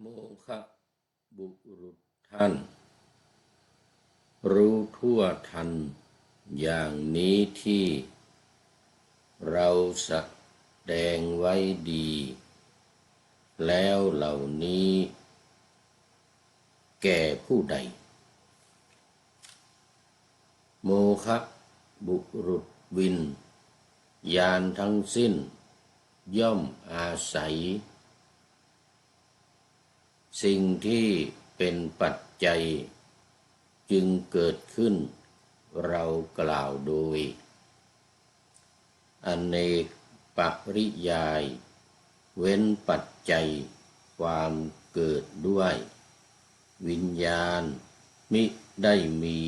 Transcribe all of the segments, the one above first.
โมฆะบุรุษท่านรู้ทั่วทันอย่างนี้ที่เราแสดงไว้ดีแล้วเหล่านี้แก่ผู้ใดโมฆะบุรุษวินญาณทั้งสิ้นย่อมอาศัยสิ่งที่เป็นปัจจัยจึงเกิดขึ้นเรากล่าวโดยอเนกปริยายเว้นปัจจัยความเกิดด้วยวิญญาณมิได้มี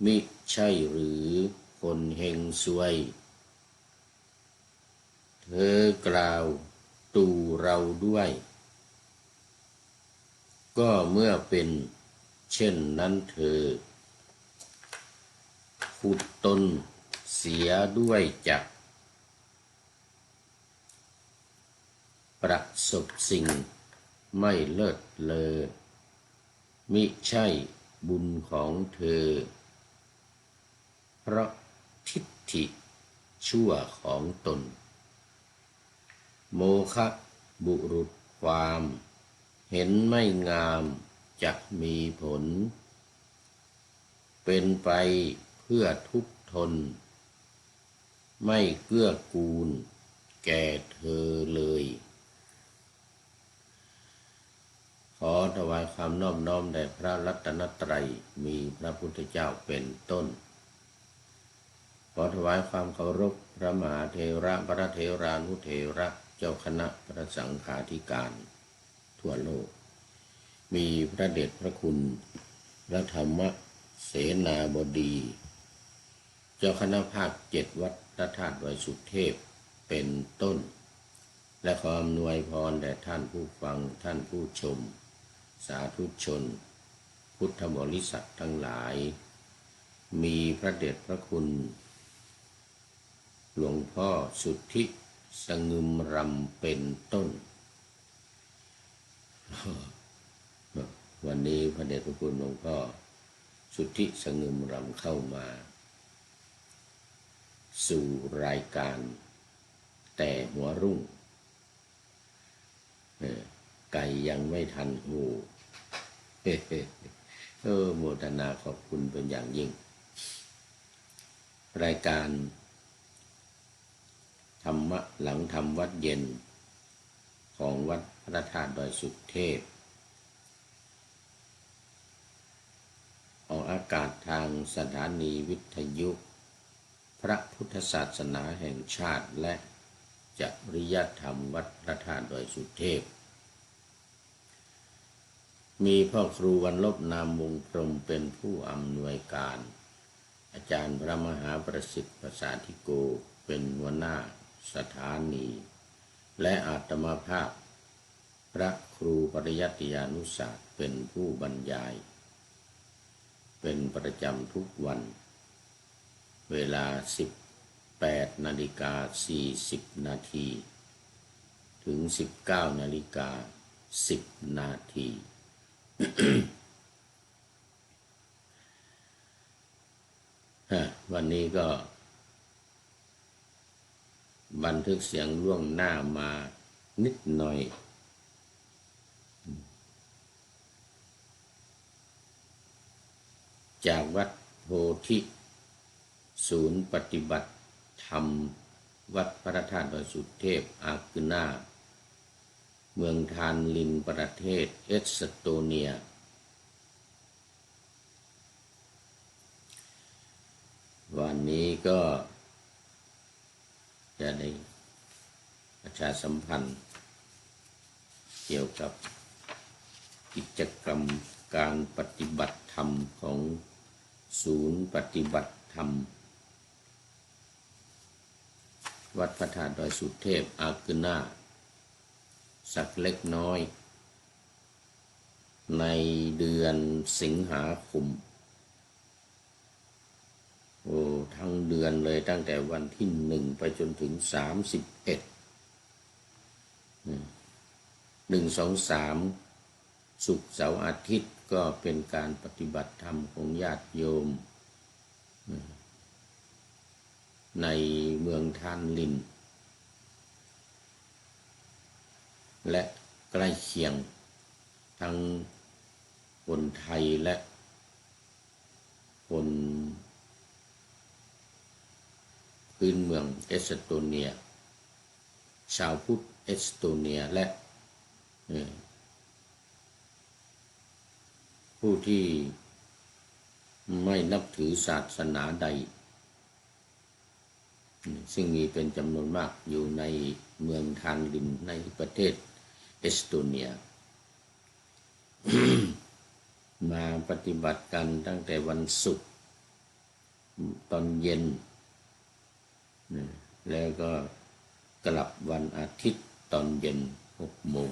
มิใช่หรือคนเฮงซวยเธอกล่าวตูเราด้วยก็เมื่อเป็นเช่นนั้นเธอขุดตนเสียด้วยจักประสบสิ่งไม่เลิศเลอมิใช่บุญของเธอเพราะทิฏฐิชั่วของตนโมฆะบุรุษความเห็นไม่งามจะมีผลเป็นไปเพื่อทุกข์ทนไม่เกื้อกูลแก่เธอเลยขอถวายความนอบน้อมแด่พระรัตนตรัยมีพระพุทธเจ้าเป็นต้นขอถวายความเคารพพระมหาเถระพระเถรานุเถระเจ้าคณะพระสังฆาธิการทั่วโลกมีพระเดชพระคุณพระธรรมเสนาบดีเจ้าคณะภาค7วัดพระธาตุดอยสุเทพเป็นต้นและขออำนวยพรแด่ท่านผู้ฟังท่านผู้ชมสาธุชนพุทธบริษัททั้งหลายมีพระเดชพระคุณหลวงพ่อสุทธิสงึมรำเป็นต้นวันนี้พระเดชพระคุณหลวงพ่อสุทธิสงึมรำเข้ามาสู่รายการแต่หัวรุ่งไก่ยังไม่ทันหูโมทนาขอบคุณเป็นอย่างยิ่งรายการธรรมะหลังธรรมวัดเย็นของวัดพระธาตุดอยสุเทพออกอากาศทางสถานีวิทยุพระพุทธศาสนาแห่งชาติและจริยธรรมวัดพระธาตุดอยสุเทพมีพ่อครูวันลบนามวงพรหมเป็นผู้อำนวยการอาจารย์พระมหาประสิทธิ์ประสาธิโกเป็นหัวหน้าสถานีและอาตมาภาพพระครูปริยัติยานุศาสตร์เป็นผู้บรรยายเป็นประจำทุกวันเวลา 18:40 นาทีถึง 19:10 นาที วันนี้ก็บันทึกเสียงล่วงหน้ามานิดหน่อยจากวัดโพธิศูนย์ปฏิบัติธรรมวัดพระธาตุดอยสุเทพอาร์กินาเมืองทานลินประเทศเอสโตเนียวันนี้ก็จะได้ประชาสัมพันธ์เกี่ยวกับกิจกรรมการปฏิบัติธรรมของศูนย์ปฏิบัติธรรมวัดพระธาตุดอยสุเทพอาร์กินาสักเล็กน้อยในเดือนสิงหาคมทั้งเดือนเลยตั้งแต่วันที่1ไปจนถึง31 1 2 3 ศุกร์เสาร์อาทิตย์ก็เป็นการปฏิบัติธรรมของญาติโยมในเมืองทานลินและใกล้เคียงทั้งคนไทยและคนพื้นเมืองเอสโตเนียชาวพุทธเอสโตเนียและผู้ที่ไม่นับถือศาสนาใดซึ่งมีเป็นจำนวนมากอยู่ในเมืองทานลินในประเทศเอสโตเนีย มาปฏิบัติกันตั้งแต่วันศุกร์ตอนเย็นแล้วก็กลับวันอาทิตย์ตอนเย็น6 โมง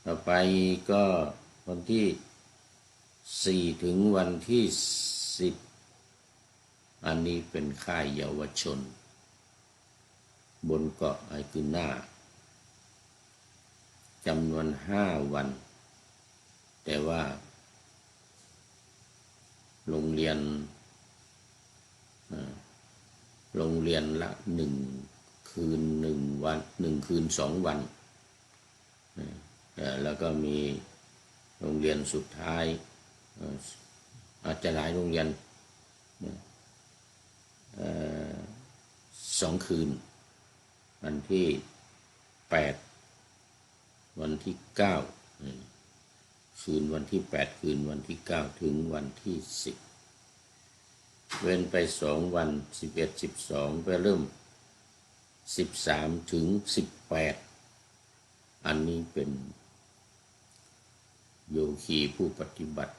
ต่อไปก็วันที่4ถึงวันที่10อันนี้เป็นค่ายเยาวชนบนเกาะไอกุน่าจำนวน5 วันแต่ว่าโรงเรียนละ1 คืน 1 วัน1 คืน 2 วันแล้วก็มีโรงเรียนสุดท้ายอาจจะหลายโรงเรียน2 คืนวันที่8วันที่9คืนวันที่8คืนวันที่9ถึงวันที่10เว้นไป2 วัน11 12ไปเริ่ม13ถึง18อันนี้เป็นโยคีผู้ปฏิบัติ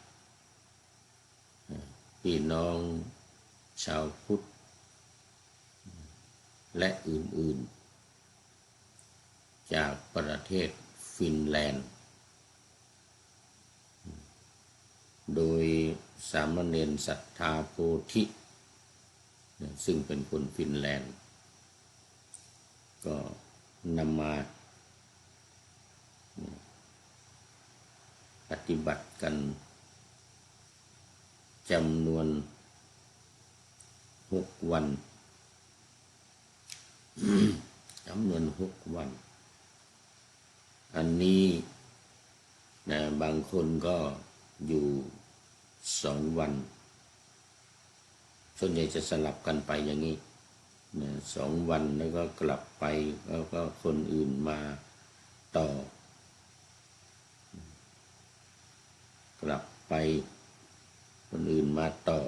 พี่น้องชาวพุทธและอื่นๆจากประเทศฟินแลนด์โดยสามเณรศรัทธาโพธิซึ่งเป็นคนฟินแลนด์ก็นำมาปฏิบัติกันจำนวน6 วันจำนวน6 วันอันนี้บางคนก็อยู่2 วันส่วนใหญ่จะสลับกันไปอย่างนี้2 วันแล้วก็กลับไปแล้วก็คนอื่นมาต่อกลับไปคนอื่นมาต่อ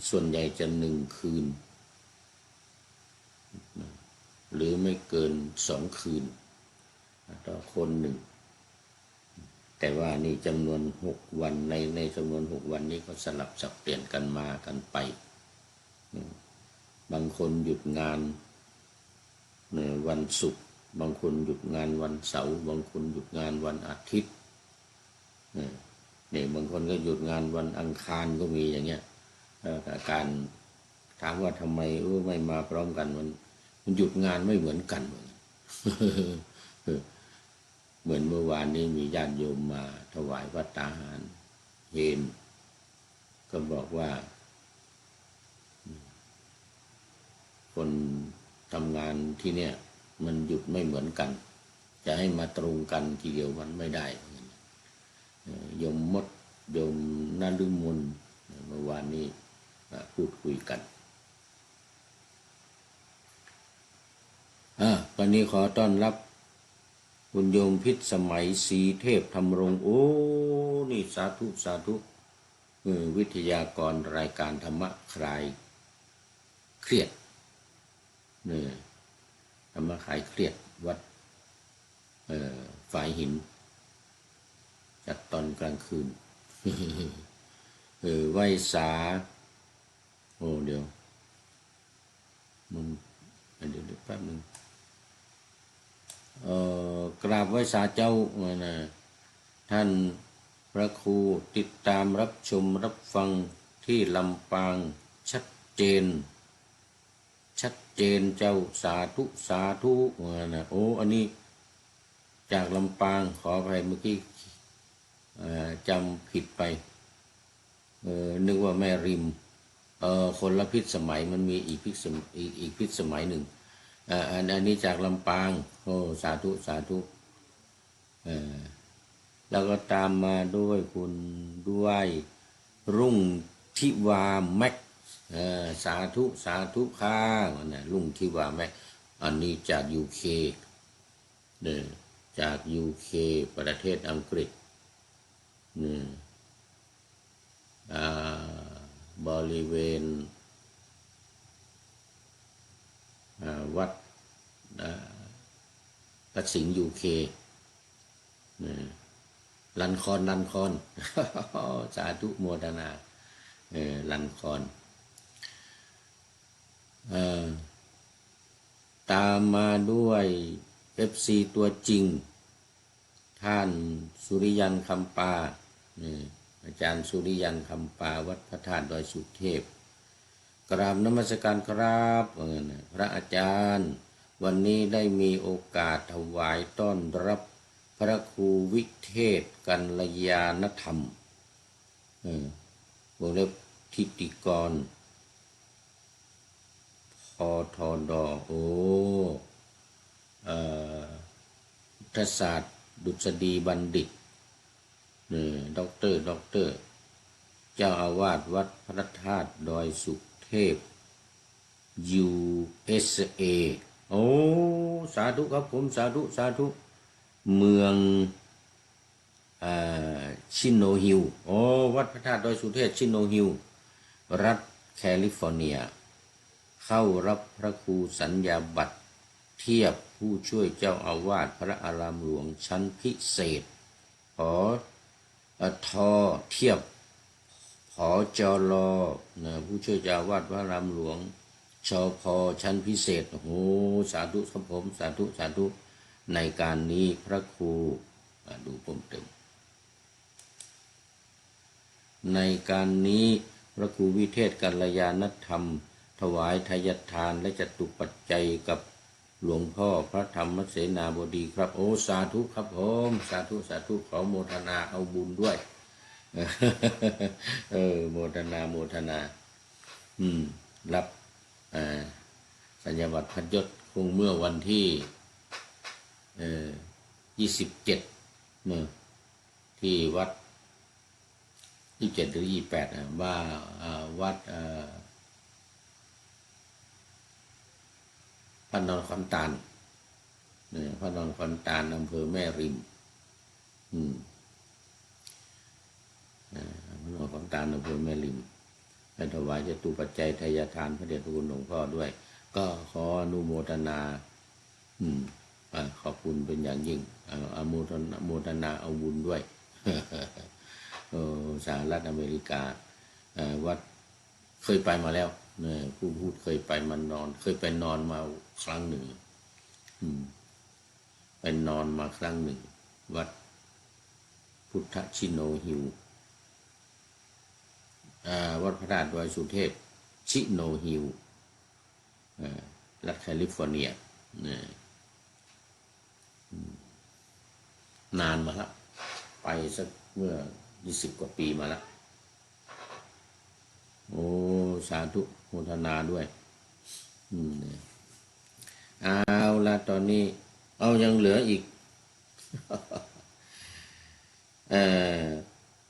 ส่วนใหญ่จะ1 คืนหรือไม่เกิน2 คืนต่อคนหนึ่งแต่ว่านี่จำนวน6 วันในจำนวน6 วันนี้ก็สลับสับเปลี่ยนกันมากันไปบางคนหยุดงานวันศุกร์บางคนหยุดงานวันเสาร์บางคนหยุดงานวันอาทิตย์บางคนก็หยุดงานวันอังคารก็มีอย่างเงี้ยการถามว่าทำไมไม่มาพร้อมกันมันหยุดงานไม่เหมือนกันเหมือนเมื่อวานนี้มีญาติโยมมาถวายภัตตาหารเพลก็บอกว่าคนทำงานที่เนี่ยมันหยุดไม่เหมือนกันจะให้มาตรงกันทีเดียวมันไม่ได้โยมมดโยมนฤมลเมื่อวานนี้พูดคุยกันวันนี้ขอต้อนรับคุณโยมพิษสมัยศรีเทพธรรมรงค์โอ้นี่สาธุสาธุวิทยากรรายการธรรมะคลายเครียดธรรมะคลายเครียดวัดฝายหินจัดตอนกลางคืนไหว้สาโอ้เดี๋ยวเดี๋ยวแป๊บนึงกราบไหว้สาเจ้านะท่านพระครูติดตามรับชมรับฟังที่ลำปางชัดเจ เจนเจ้าสาธุสาธุนะโอ้อันนี้จากลำปางขออภัยเมื่อกี้จำผิดไปนึกว่าแม่ริมคนละพิษสมัยมันมีอีกพิษสมัยหนึ่งอันนี้จากลำปางโอ้สาธุสาธุแล้วก็ตามมาด้วยคุณด้วยรุ่งทิวาแม็กสาธุสาธุข้างนะรุ่งทิวาแม็กอันนี้จากยูเคเนี่ยจากยูเคประเทศอังกฤษบริเวณวัดกสิงห์ยูเคลันคอนสาธุโมทนาลันคอนตามมาด้วย FC ตัวจริงท่านสุริยันคำปาอาจารย์สุริยันคำปาวัดพระธาตุดอยสุเทพกราบนมัสการครับพระอาจารย์วันนี้ได้มีโอกาสถวายต้อนรับพระครูวิเทศกัลยาณธรรมวงเล็บทิติกรพทดโอรัฐศาสตร์ดุษฎีบัณฑิตด็อกเตอร์เจ้าอาวาสวัดพระธาตุดอยสุเทพ USA โอ้สาธุครับผมสาธุเมืองชิโนฮิลโอ้วัดพระธาตุดอยสุเทพชิโนฮิลรัฐแคลิฟอร์เนียเข้ารับพระครูสัญญาบัตรเทียบผู้ช่วยเจ้าอาวาสพระอารามหลวงชั้นพิเศษทอเทียบจรผู้ช่วยเจ้าอาวาสพระอารามหลวงชพชั้นพิเศษโอ้สาธุครับผมสาธุในการนี้พระครูดูเพิ่มเติมในการนี้พระครูวิเทศกัลยาณธรรมถวายทายทานและจตุปัจจัยกับหลวงพ่อพระธรรมเสนาบดีครับโอ้สาธุครับผมสาธุขอโมทนาเอาบุญด้วยโมทนารับสัญญาบัตรพัดยศคงเมื่อวันที่27เมื่อที่วัด27หรือ28ว่าวัดพระนอนขอนตาลพระนอนขอนตาลอำเภอแม่ริมพระนอนขอนตาลอำเภอแม่ริมให้ถวายจตุปัจจัยทายทานพระเดชพระคุณหลวงพ่อด้วยก็ขออนุโมทนาขอบคุณเป็นอย่างยิ่งอนุโมทนาเอาบุญด้วยสหรัฐอเมริกาวัดเคยไปมาแล้วผู้พูดเคยไปเคยไปนอนมาครั้งหนึ่งไปนอนมาครั้งหนึ่งวัดพุทธชิโนฮิลวัดพระธาตุดอยสุเทพชิโนฮิลรัฐแคลิฟอร์เนียนานมาแล้วไปสักเมื่อ20 กว่าปีมาแล้วโอ้สาธุโมทนาด้วยเอาละตอนนี้ยังเหลืออีก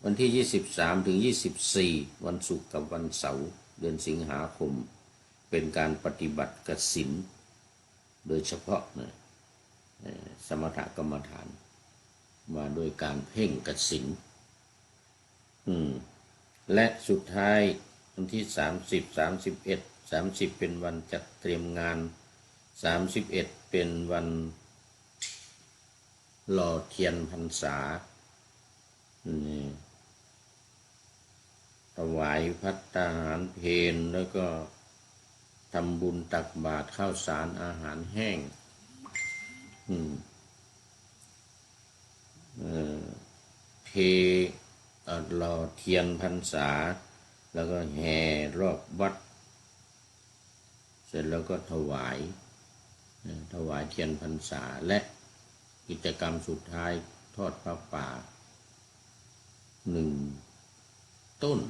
วันที่23ถึง24วันศุกร์กับวันเสาร์เดือนสิงหาคมเป็นการปฏิบัติกสิณโดยเฉพาะสมถกรรมฐานมาโดยการเพ่งกสิณและสุดท้ายวันที่30เป็นวันจัดเตรียมงาน31เป็นวันหล่อเทียนพรรษาถวายภัตตาหารเพลแล้วก็ทำบุญตักบาตรข้าวสารอาหารแห้งเทหล่อเทียนพรรษาแล้วก็แห่รอบวัด เสร็จแล้วก็ถวายเทียนพรรษาและกิจกรรมสุดท้ายทอดพระป่า1 ต้น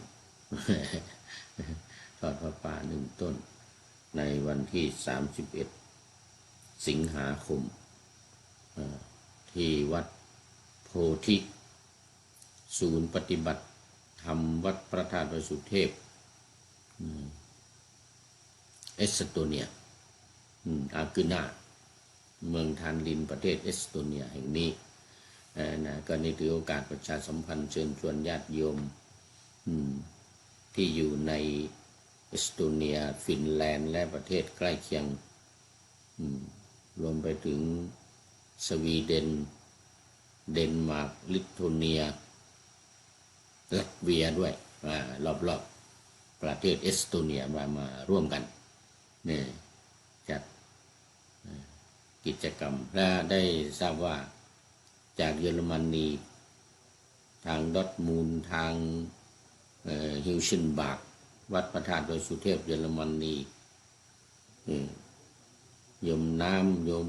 ทอดพระป่า1 ต้นในวันที่31 สิงหาคมที่วัดโพธิศูนย์ปฏิบัติธรรมวัดพระธาตุวสุเทพเอสโตเนียอาร์กินาเมืองทานลินประเทศเอสโตเนียแห่งนี้ก็นี่ถือโอกาสประชาสัมพันธ์เชิญชวนญาติโยมที่อยู่ในเอสโตเนียฟินแลนด์และประเทศใกล้เคียงรวมไปถึงสวีเดนเดนมาร์กลิทัวเนียลัตเวียด้วยรอบๆประเทศเอสโตเนียมาร่วมกันเนี่ยจัดกิจกรรมและได้ทราบว่าจากเยอรมนีทางดอร์ทมูลทางฮิลเชนบาร์กวัดพระธาตุวสุเทพเยอรมนีโยมน้ำโยม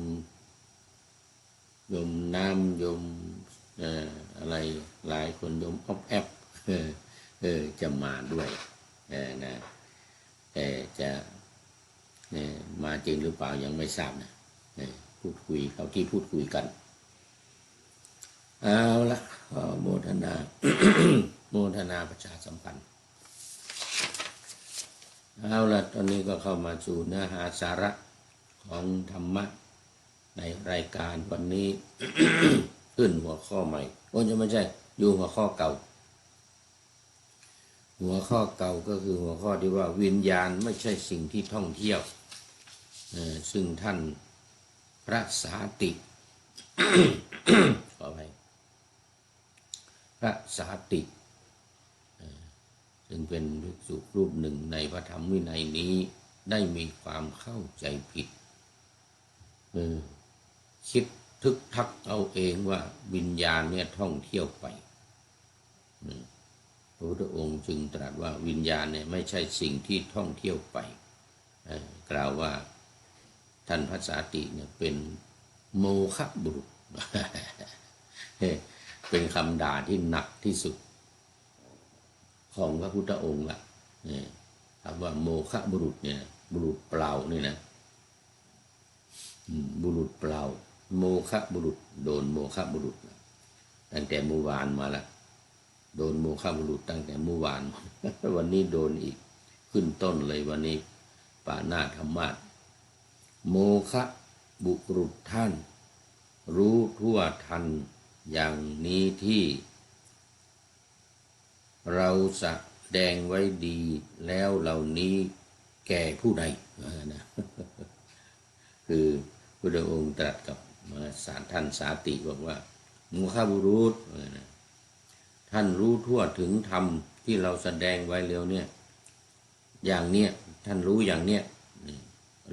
อะไรหลายคนโยมออฟแอปจะมาด้วยนะแต่จะมาจริงหรือเปล่ายังไม่ทราบนะพูดคุยเขาที่พูดคุยกันเอาละโมทนา โมทนาประชาสัมพันธ์เอาละตอนนี้ก็เข้ามาสู่เนื้อหาสาระของธรรมะในรายการวันนี้ ขึ้นหัวข้อใหม่จะไม่ใช่อยู่หัวข้อเก่าก็คือหัวข้อที่ว่าวิญญาณไม่ใช่สิ่งที่ท่องเที่ยวซึ่งท่านพระสาติ ขอไปพระสาติซึ่งเป็นภิกษุรูปหนึ่งในพระธรรมวินัยนี้ได้มีความเข้าใจผิดคิดทึกทักเอาเองว่าวิญญาณเนี่ยท่องเที่ยวไปพระพุทธองค์จึงตรัสว่าวิญญาณเนี่ยไม่ใช่สิ่งที่ท่องเที่ยวไปกล่าวว่าท่านพระสาติเนี่ยเป็นโมฆะบุรุษ เป็นคำด่าที่หนักที่สุดของพระพุทธองค์ล่ะคำว่าโมฆะบุรุษเนี่ยบุรุษเปล่านี่นะบุรุษเปล่าโมฆะบุรุษโดนโมฆะบุรุษตั้งแต่เมื่อวานมาละโดนโมฆะบุรุษตั้งแต่เมื่อวาน วันนี้โดนอีกขึ้นต้นเลยวันนี้ป่าหน้าธรรมะโมฆะบุรุษท่านรู้ทั่วทันอย่างนี้ที่เราแสดงไว้ดีแล้วเหล่านี้แก่ผู้ใดนะคือพระองค์ตรัสกับท่านสาติบอกว่าโมฆะบุรุษท่านรู้ทั่วถึงธรรมที่เราแสดงไว้แล้วเนี่ยอย่างเนี้ยท่านรู้อย่างเนี้ย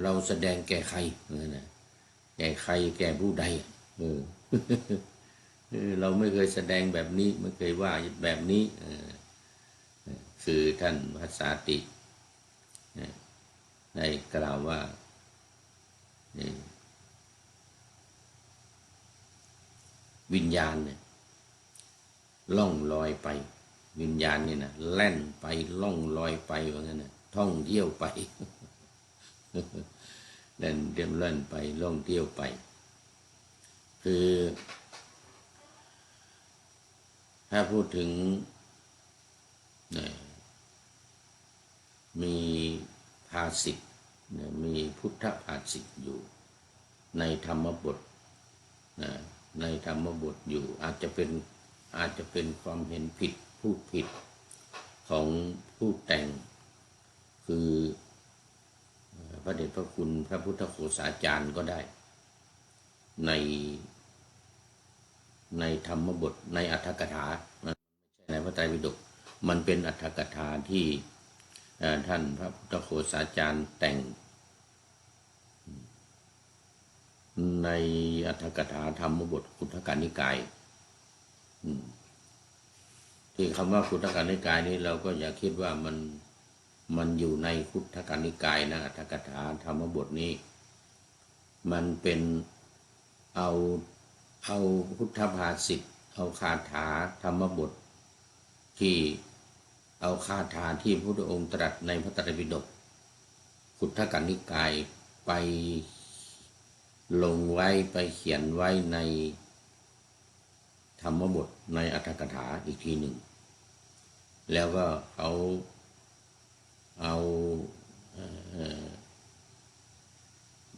เราแสดงแก่ใครแก่ใครแก่ผู้ใดเราไม่เคยแสดงแบบนี้ไม่เคยว่าแบบนี้คือท่านพระสาติได้กล่าวว่าวิญญาณเนี่ยล่องลอยไปวิญญาณนี่นะแล่นไปล่องลอยไปว่างั้นนะท่องเที่ยวไป เล่นไปล่องเที่ยวไปคือถ้าพูดถึงมีภาษิตมีพุทธภาษิตอยู่ในธรรมบทในธรรมบทอยู่อาจจะเป็นความเห็นผิดพูดผิดของผู้แต่งคือพระเดชพระคุณพระพุทธโฆษาจารย์ก็ได้ในธรรมบทในอรรถกถาไม่ใช่ในพระไตรปิฎกมันเป็นอรรถกถาที่ท่านพระพุทธโฆษาจารย์แต่งในอรรถกถาธรรมบทขุททกนิกายที่คำว่าขุททกนิกายนี้เราก็อย่าคิดว่ามัน มันอยู่ในคุตกนิกายนะอัตถกถาธรรมบทนี้มันเป็นเอาพุทธภาษิตเอาคาถาธรรมบทที่เอาคาถาที่พระพุทธองค์ตรัสในพระไตรปิฎกคุตกนิกายไปลงไว้ไปเขียนไว้ในธรรมบทในอัตถกถาอีกทีหนึ่งแล้วก็เขาเอา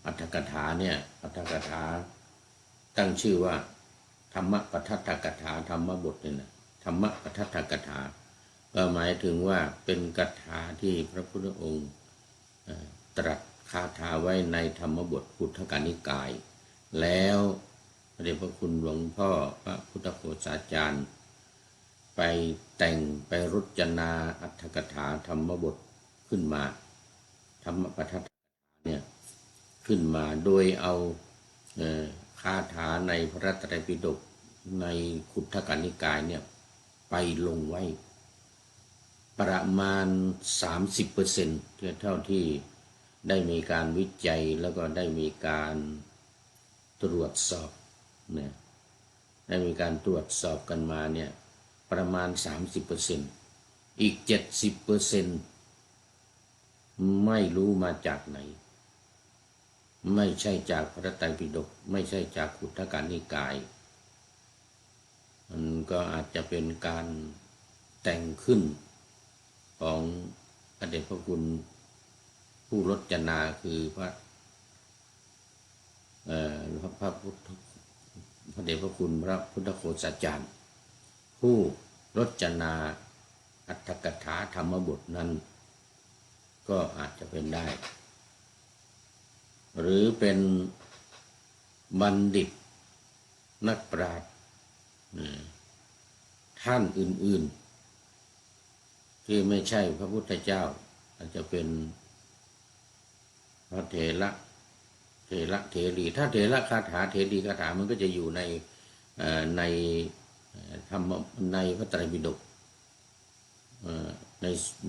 อัตถกถาเนี่ยอัตถกถาตั้งชื่อว่าธรรมปทัฏฐกถาธรรมบทเนี่ยนะธรรมปทัฏฐกถาก็หมายถึงว่าเป็นกถาที่พระพุทธองค์ตรัสคาถาไว้ในธรรมบทคุตกนิกายแล้วพระเดชพระคุณหลวงพ่อพระพุทธโฆษาจารย์ไปแต่งไปรจนาอัตถกถาธรรมบทขึ้นมาธรรมปทัฏฐกถาเนี่ยขึ้นมาโดยเอาคาถาในพระไตรปิฎกในคุตกนิกายเนี่ยไปลงไว้ประมาณ 30%เท่าที่ได้มีการวิจัยแล้วก็ได้มีการตรวจสอบเนี่ยได้มีการตรวจสอบกันมาเนี่ยประมาณ 30%อีก 70%ไม่รู้มาจากไหนไม่ใช่จากพระไตรปิฎกไม่ใช่จากคุตกนิกายมันก็อาจจะเป็นการแต่งขึ้นของพระเดชพระคุณผู้รจนาคือพระเดชพระคุณพระพุทธโฆษาจารย์ผู้รจนาอัตถกถาธรรมบทนั้นก็อาจจะเป็นได้หรือเป็นบัณฑิตนักปราชญ์ท่านอื่นๆที่ไม่ใช่พระพุทธเจ้าอาจจะเป็นพระเถระเถรีถ้าเถระคาถาเถรีคาถามันก็จะอยู่ในธรรมในพระไตรปิฎก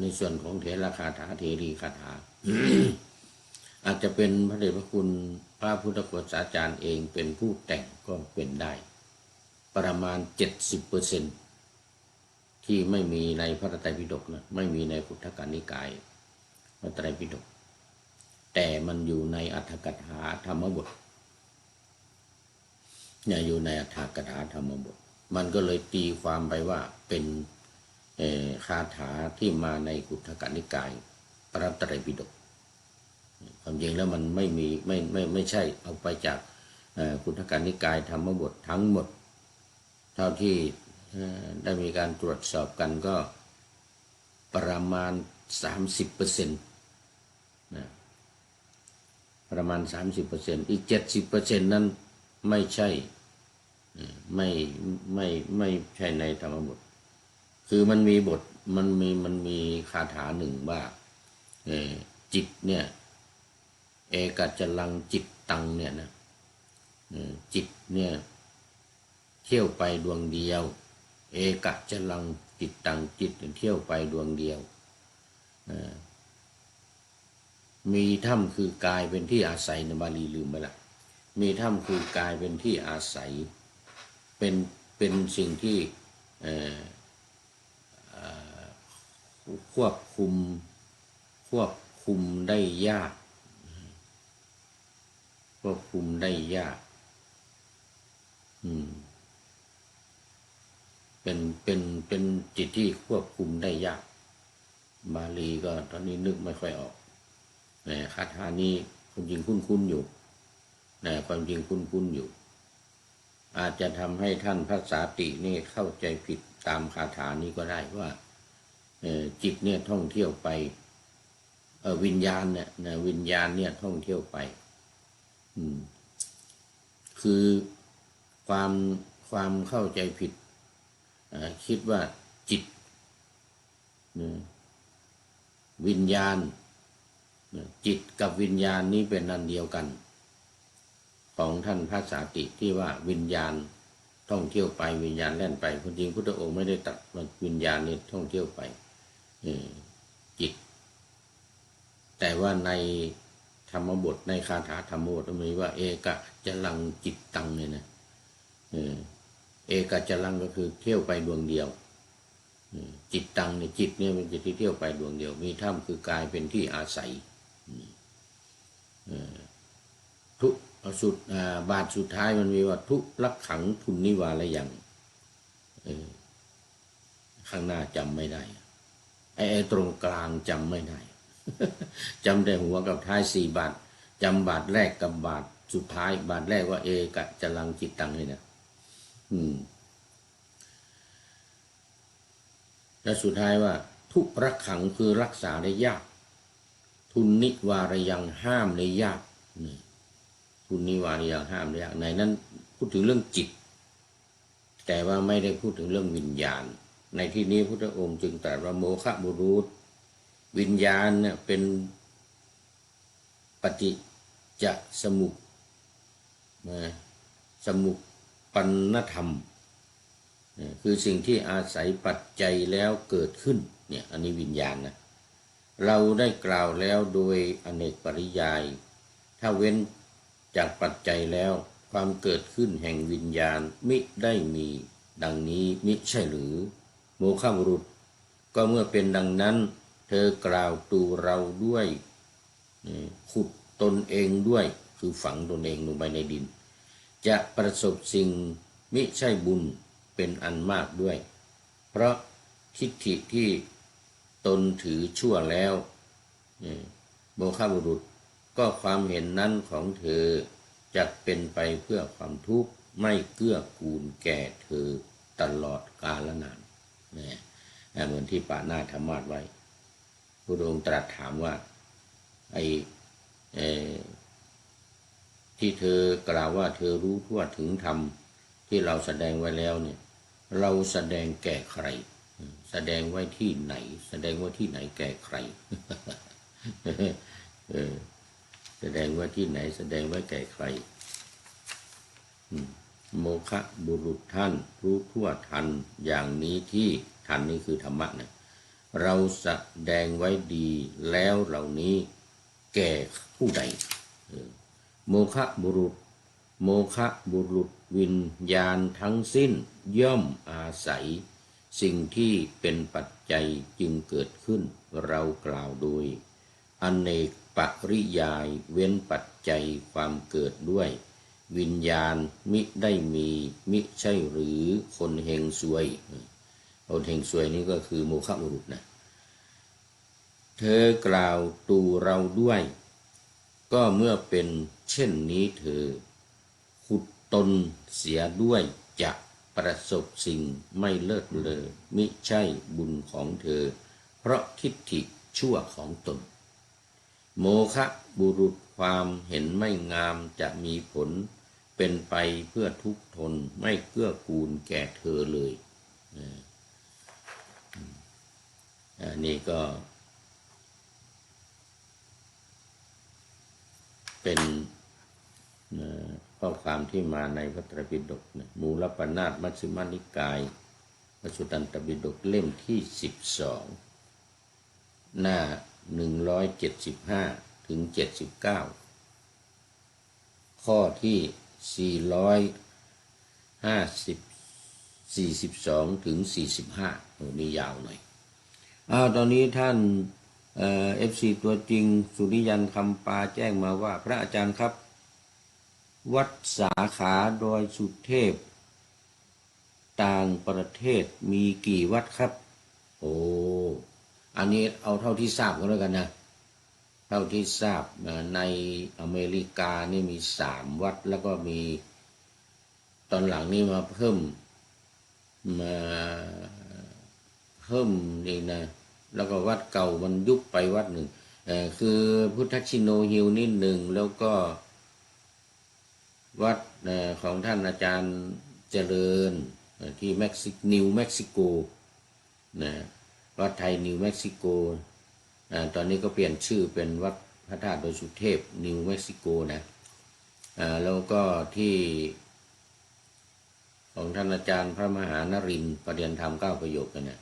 ในส่วนของเถระคาถาเถรีคาถา อาจจะเป็นพระเดชพระคุณพระพุทธโฆษาจารย์เองเป็นผู้แต่งก็เป็นได้ประมาณ 70%ที่ไม่มีในพระไตรปิฎกนะไม่มีในคุตกนิกายพระไตรปิฎกแต่มันอยู่ในอัตถกถาธรรมบทเนี่ยอยู่ในอัตถกถาธรรมบทมันก็เลยตีความไปว่าเป็นคาถาที่มาในคุตกนิกายพระไตรปิฎกความจริงแล้วมันไม่ใช่เอาไปจากคุตกนิกายธรรมบททั้งหมดเท่าที่ได้มีการตรวจสอบกันก็ประมาณ 30%นะประมาณ 30%อีก 70% นั้นไม่ใช่ไม่ใช่ในธรรมบทคือมันมีบทมันมีคาถาหนึ่งว่าจิตเนี่ยเอกัจจลังจิตตังเนี่ยนะจิตเนี่ยเที่ยวไปดวงเดียวเอกัจจลังจิตตังจิตเที่ยวไปดวงเดียวมีถ้ำคือกายเป็นที่อาศัยในบาลีลืมไปละมีถ้ำคือกายเป็นที่อาศัยเป็นสิ่งที่ควบคุมได้ยากควบคุมได้ยากเป็นจิตที่ควบคุมได้ยากบาลีก็ตอนนี้นึกไม่ค่อยออกคาถานี้ความจริงคุ้นๆอยู่ความจริงคุ้นๆอยู่อาจจะทำให้ท่านพระสาตินี่เข้าใจผิดตามคาถานี้ก็ได้ว่าจิตเนี่ยท่องเที่ยวไปวิญญาณเนี่ยวิญญาณเนี่ยท่องเที่ยวไปคือความเข้าใจผิดคิดว่าจิตวิญญาณจิตกับวิญญาณนี้เป็นอันเดียวกันของท่านพระสาติที่ว่าวิญญาณท่องเที่ยวไปวิญญาณแล่นไปจริงพุทธองค์ไม่ได้ตรัสว่าวิญญาณนี้ท่องเที่ยวไปจิต แต่ว่าในธรรมบทในคาถาธรรมบทมีว่าเอกะจรังจิตตังเนี่ยนะเอกะจรังก็คือเที่ยวไปดวงเดียวจิตตังเนี่ยจิตเนี่ยเป็นจิตที่เที่ยวไปดวงเดียวมีธรรมคือกายเป็นที่อาศัยทุกสุดบาทสุดท้ายมันมีว่าทุลักขังทุนนิวาระยังข้างหน้าจำไม่ได้ไอ้ตรงกลางจำไม่ได้ จำได้หัวกับท้าย4 บาทจำบาทแรกกับบาทสุดท้ายบาทแรกว่าเอกะจรังจิตตังเลยนะแล้วสุดท้ายว่าทุรักขังคือรักษาได้ยากทุนนิวาระยังห้ามได้ยากทุนนิวาระยังห้ามได้ยากในนั้นพูดถึงเรื่องจิตแต่ว่าไม่ได้พูดถึงเรื่องวิญญาณในที่นี้พุทธองค์จึงตรัสว่าโมฆะบุรุษวิญญาณเนี่ยเป็นปฏิจจสมุปสมุปปนธรรมคือสิ่งที่อาศัยปัจจัยแล้วเกิดขึ้นเนี่ยอันนี้วิญญาณนะเราได้กล่าวแล้วโดยอเนกปริยายถ้าเว้นจากปัจจัยแล้วความเกิดขึ้นแห่งวิญญาณมิได้มีดังนี้มิใช่หรือโมฆะบุรุษก็เมื่อเป็นดังนั้นเธอกล่าวตูเราด้วยขุดตนเองด้วยคือฝังตนเองลงไปในดินจะประสบสิ่งมิใช่บุญเป็นอันมากด้วยเพราะทิฏฐิที่ตนถือชั่วแล้วโมฆะบุรุษก็ความเห็นนั้นของเธอจะเป็นไปเพื่อความทุกข์ไม่เกื้อกูลแก่เธอตลอดกาลนานเหมือนที่ปานาธรรมาสไว้พระองค์ตรัสถามว่าที่เธอกล่าวว่าเธอรู้ทั่วถึงธรรมที่เราแสดงไว้แล้วเนี่ยเราแสดงแก่ใครแสดงไว้ที่ไหนแสดงไว้ที่ไหนแก่ใคร แสดงไว้ที่ไหนแสดงไว้แก่ใครโมฆะบุรุษท่านรู้ทั่วทันอย่างนี้ที่ทันนี่คือธรรมะนะเราแสดงไว้ดีแล้วเหล่านี้แก่ผู้ใดโมฆะบุรุษโมฆะบุรุษวิญญาณทั้งสิ้นย่อมอาศัยสิ่งที่เป็นปัจจัยจึงเกิดขึ้นเรากล่าวโดยอเนกปริยายเว้นปัจจัยความเกิดด้วยวิญญาณมิได้มีมิใช่หรือคนเฮงซวยคนเฮงซวยนี่ก็คือโมฆะบุรุษนะเธอกล่าวตูเราด้วยก็เมื่อเป็นเช่นนี้เธอขุดตนเสียด้วยจะประสบสิ่งไม่เลิศเลอมิใช่บุญของเธอเพราะทิฏฐิชั่วของตนโมฆะบุรุษความเห็นไม่งามจะมีผลเป็นไปเพื่อทุกข์ทนไม่เกื้อกูลแก่เธอเลยนี่ก็เป็นข้อความที่มาในพระไตรปิฎกมูลปนาถมัชฌิมนิกายพระสุตตันตปิฎกเล่มที่12หน้า175ถึง79ข้อที่42ถึง45นี่ยาวหน่อยตอนนี้ท่านFC ตัวจริงสุริยันคำปาแจ้งมาว่าพระอาจารย์ครับวัดสาขาดอยสุเทพต่างประเทศมีกี่วัดครับอันนี้เอาเท่าที่ทราบก็แล้วกันนะเท่าที่ทราบในอเมริกานี่มี3 วัดแล้วก็มีตอนหลังนี่มาเพิ่มนี่นะแล้วก็วัดเก่ามันยุบไปวัดหนึ่งคือพุทธชิโนฮิลนิดหนึ่งแล้วก็วัดของท่านอาจารย์เจริญที่นิวเม็กซิโกนะวัดไทยนิวเม็กซิโกตอนนี้ก็เปลี่ยนชื่อเป็นวัดพระธาตุดอยสุเทพนิวเม็กซิโกนะแล้วก็ที่ของท่านอาจารย์พระมหานรินทร์ประเรียนธรรม9 ประโยคกันนะ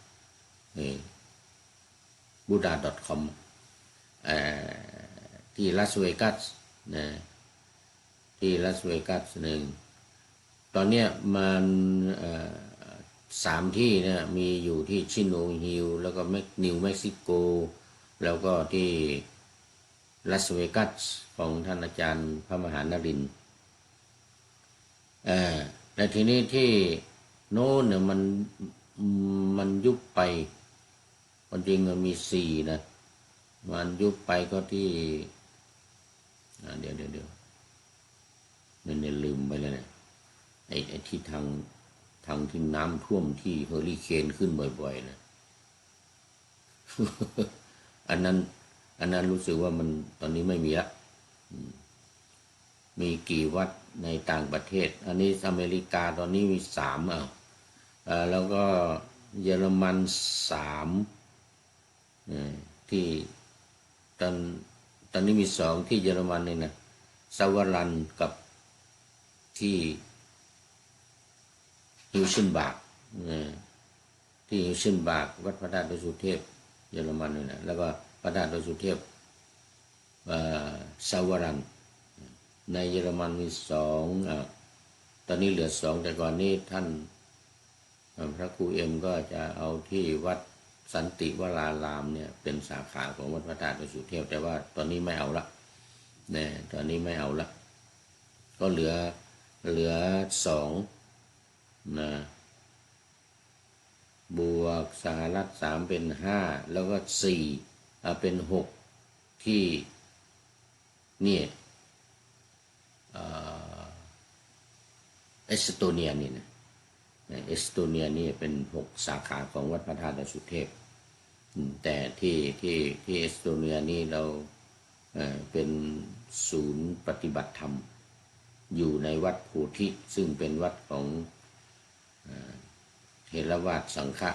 buddha.com ที่ลาสเวกัสนะที่ลาสเวกัสหนึ่งตอนเนี้ยมัน3 ที่เนี่ยมีอยู่ที่ชิโนฮิลแล้วก็นิวเม็กซิโกแล้วก็ที่ลาสเวกัสของท่านอาจารย์พระมหานรินทร์แต่ทีนี้ที่โน้นเนี่ยมันยุบไปความจริงมันมี4นะมันยุบไปก็ที่เดี๋ยวมันลืมไปแล้วเนี่ยไอ้ที่ทางที่น้ำท่วมที่เฮอริเคนขึ้นบ่อยๆนะอันนั้นรู้สึกว่ามันตอนนี้ไม่มีละมีกี่วัดในต่างประเทศอันนี้อเมริกาตอนนี้มี3แล้วก็เยอรมัน3ที่ตอนนี้มี2ที่เยอรมันนี่นะซาวารันกับที่ฮิวเชนบากที่ฮิวเชนบากวัดพระธาตุดอยสุเทพเยอรมันนี่นะแล้วก็พระธาตุดอยสุเทพซาวารันในเยอรมันมี2ตอนนี้เหลือ2แต่ก่อนนี้ท่านพระครูเอ็มก็จะเอาที่วัดสันติวรารามเนี่ยเป็นสาขาของวัดพระธาตุดอยสุเทพแต่ว่าตอนนี้ไม่เอาละเนี่ยตอนนี้ไม่เอาละก็เหลือ2นะบวกสหรัฐ3เป็น5แล้วก็4เป็น6ที่นี่เอสโตเนียนี่นะเอสโตเนียนี่เป็น6สาขาของวัดพระธาตุดอยสุเทพแต่ที่เอสโตเนียนี่เราเป็นศูนย์ปฏิบัติธรรมอยู่ในวัดโพธิซึ่งเป็นวัดของเถรวาทสังฆะ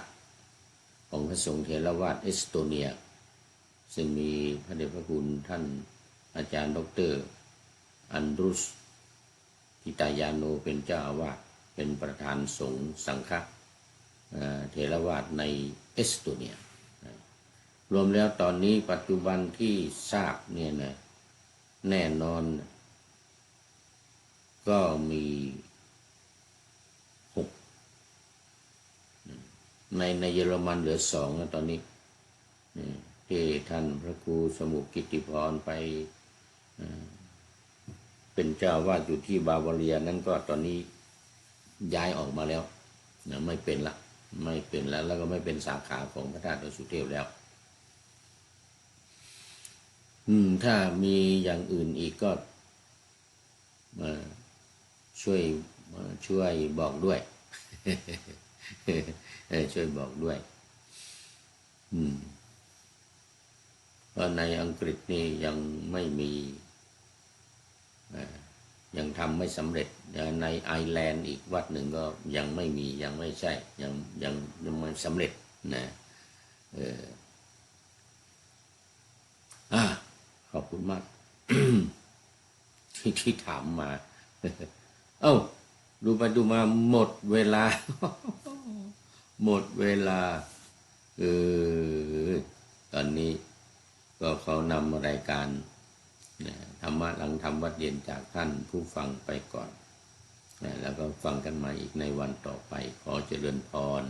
ของพระสงฆ์เถรวาทเอสโตเนียซึ่งมีพระเดชพระคุณท่านอาจารย์ดร.อันดรุสทิตายาโนเป็นเจ้าอาวาสเป็นประธานสงฆ์สังฆะเถรวาทในเอสโตเนียรวมแล้วตอนนี้ปัจจุบันที่ทราบเนี่ยนะแน่นอนก็มี6ในเยอรมันเหลือ2นะตอนนี้ที่ท่านพระครูสมุกิตติพรไปเป็นเจ้าวาดอยู่ที่บาวาเรียนั้นก็ตอนนี้ย้ายออกมาแล้วนะไม่เป็นแล้วก็ไม่เป็นสาขาของพระธาตุดอยสุเทพแล้วถ้ามีอย่างอื่นอีกก็ช่วยบอกด้วย ช่วยบอกด้วยเพราะในอังกฤษนี่ยังไม่มียังทำไม่สำเร็จในไอร์แลนด์อีกวัดหนึ่งก็ยังไม่มียังไม่ใช่ยังไม่สำเร็จนะขอบคุณมาก ที่ถามมาเอ้าดูไปดูมาหมดเวลา หมดเวลาตอนนี้ก็เขานำรายการธรรมะหลังธรรมวัดเย็นจากท่านผู้ฟังไปก่อนแล้วก็ฟังกันใหม่อีกในวันต่อไปขอเจริญพร